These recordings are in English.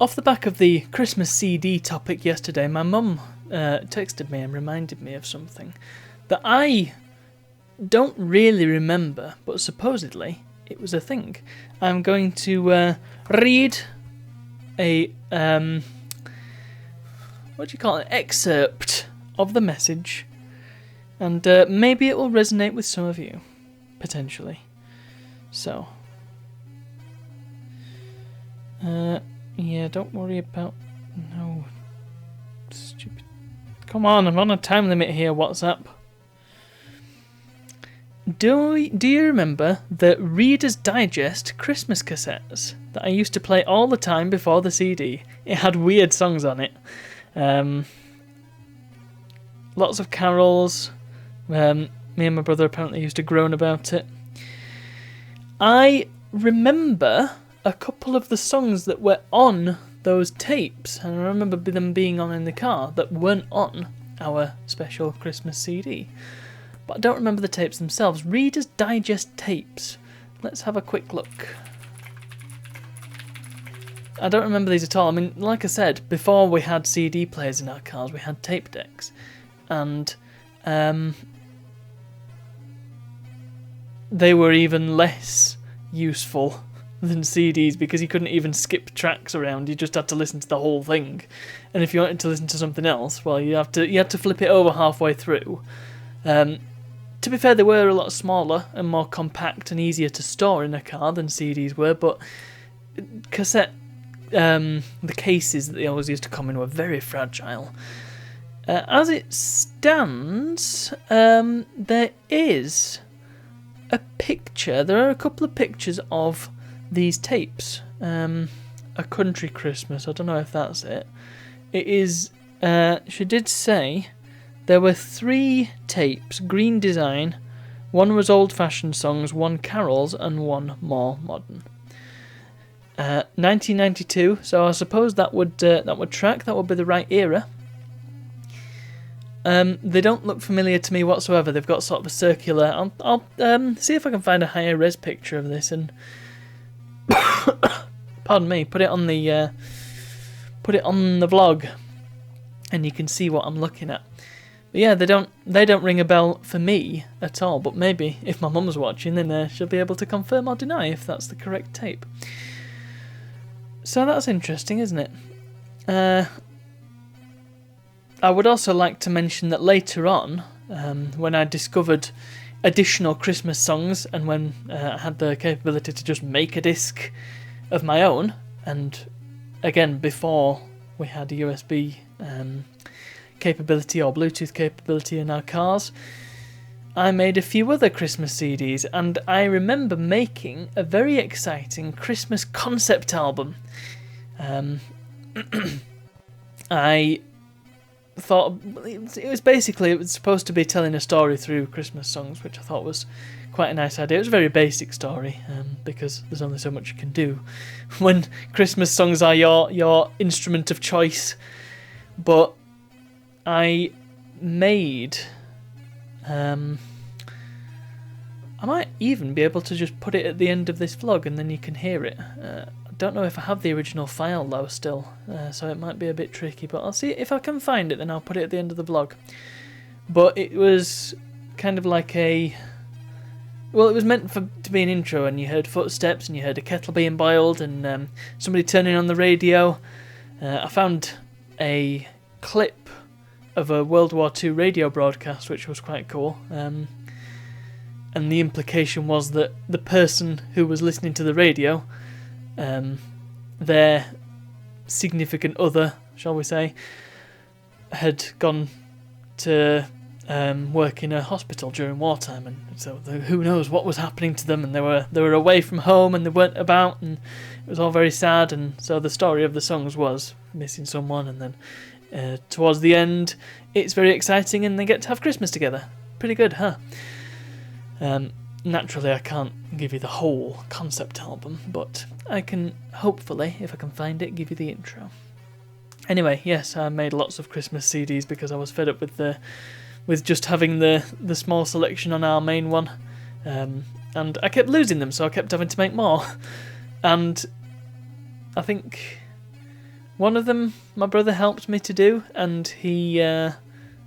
Off the back of the Christmas CD topic yesterday, my mum texted me and reminded me of something that I don't really remember, but supposedly it was a thing. I'm going to read a excerpt of the message, and maybe it will resonate with some of you, potentially. So, yeah, don't worry about no stupid. Come on, I'm on a time limit here. WhatsApp. Do you remember the Reader's Digest Christmas cassettes that I used to play all the time before the CD? It had weird songs on it. Lots of carols. Me and my brother apparently used to groan about it. I remember a couple of the songs that were on those tapes, and I remember them being on in the car that weren't on our special Christmas CD. But I don't remember the tapes themselves. Reader's Digest tapes. Let's have a quick look. I don't remember these at all. I mean, like I said, before we had CD players in our cars, we had tape decks. And they were even less useful than CDs because you couldn't even skip tracks around. You just had to listen to the whole thing. And if you wanted to listen to something else, well, you had to flip it over halfway through. To be fair, they were a lot smaller and more compact and easier to store in a car than CDs were, but the cases that they always used to come in were very fragile. As it stands, there is a picture. There are a couple of pictures of these tapes. A Country Christmas, I don't know if that's it. It is, she did say there were 3 tapes, green design, one was old-fashioned songs, one carols, and one more modern. 1992, so I suppose that would track. That would be the right era. They don't look familiar to me whatsoever. They've got sort of a circular. I'll see if I can find a higher res picture of this and pardon me, put it on the vlog, and you can see what I'm looking at. But yeah, they don't ring a bell for me at all. But maybe if my mum's watching, then she'll be able to confirm or deny if that's the correct tape. So that's interesting, isn't it? I would also like to mention that later on, when I discovered additional Christmas songs and when I had the capability to just make a disc of my own, and again, before we had a USB capability or Bluetooth capability in our cars, I made a few other Christmas CDs, and I remember making a very exciting Christmas concept album. I thought it was supposed to be telling a story through Christmas songs, which I thought was quite a nice idea. It was a very basic story, because there's only so much you can do when Christmas songs are your instrument of choice. But I made I might even be able to just put it at the end of this vlog and then you can hear it. I don't know if I have the original file though still, so it might be a bit tricky, but I'll see if I can find it, then I'll put it at the end of the vlog. But it was kind of like it was meant to be an intro, and you heard footsteps and you heard a kettle being boiled and somebody turning on the radio. I found a clip of a World War II radio broadcast, which was quite cool. And the implication was that the person who was listening to the radio, their significant other, shall we say, had gone to work in a hospital during wartime, and so who knows what was happening to them, and they were away from home and they weren't about, and it was all very sad. And so the story of the songs was missing someone, and then towards the end it's very exciting and they get to have Christmas together. Pretty good, huh? Naturally I can't give you the whole concept album, but I can hopefully, if I can find it, give you the intro. Anyway, yes, I made lots of Christmas CDs because I was fed up with just having the small selection on our main one, and I kept losing them, so I kept having to make more. And I think One of them, my brother helped me to do, and he, I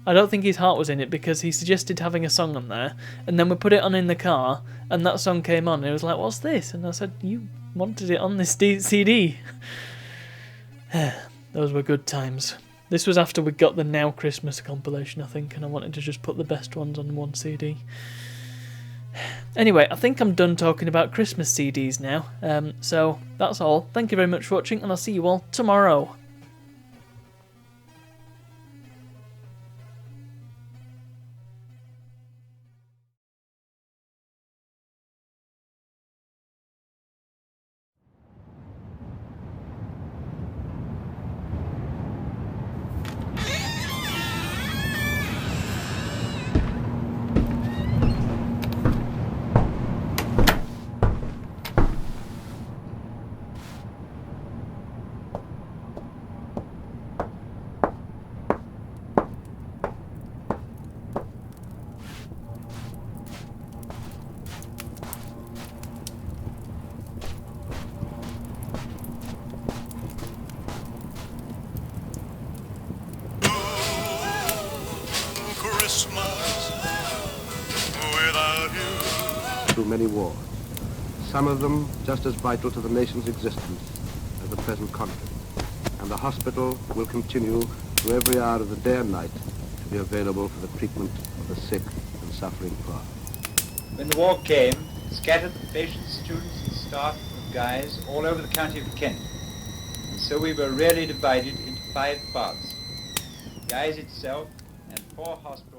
don't think his heart was in it because he suggested having a song on there, and then we put it on in the car, and that song came on, and it was like, what's this? And I said, you wanted it on this CD. Those were good times. This was after we got the Now Christmas compilation, I think, and I wanted to just put the best ones on one CD. Anyway, I think I'm done talking about Christmas CDs now, so that's all. Thank you very much for watching, and I'll see you all tomorrow. Through many wars, some of them just as vital to the nation's existence as the present conflict. And the hospital will continue through every hour of the day and night to be available for the treatment of the sick and suffering poor. When the war came, it scattered the patients, students and staff of Guy's all over the county of Kent. And so we were really divided into 5 parts. Guy's itself and 4 hospitals.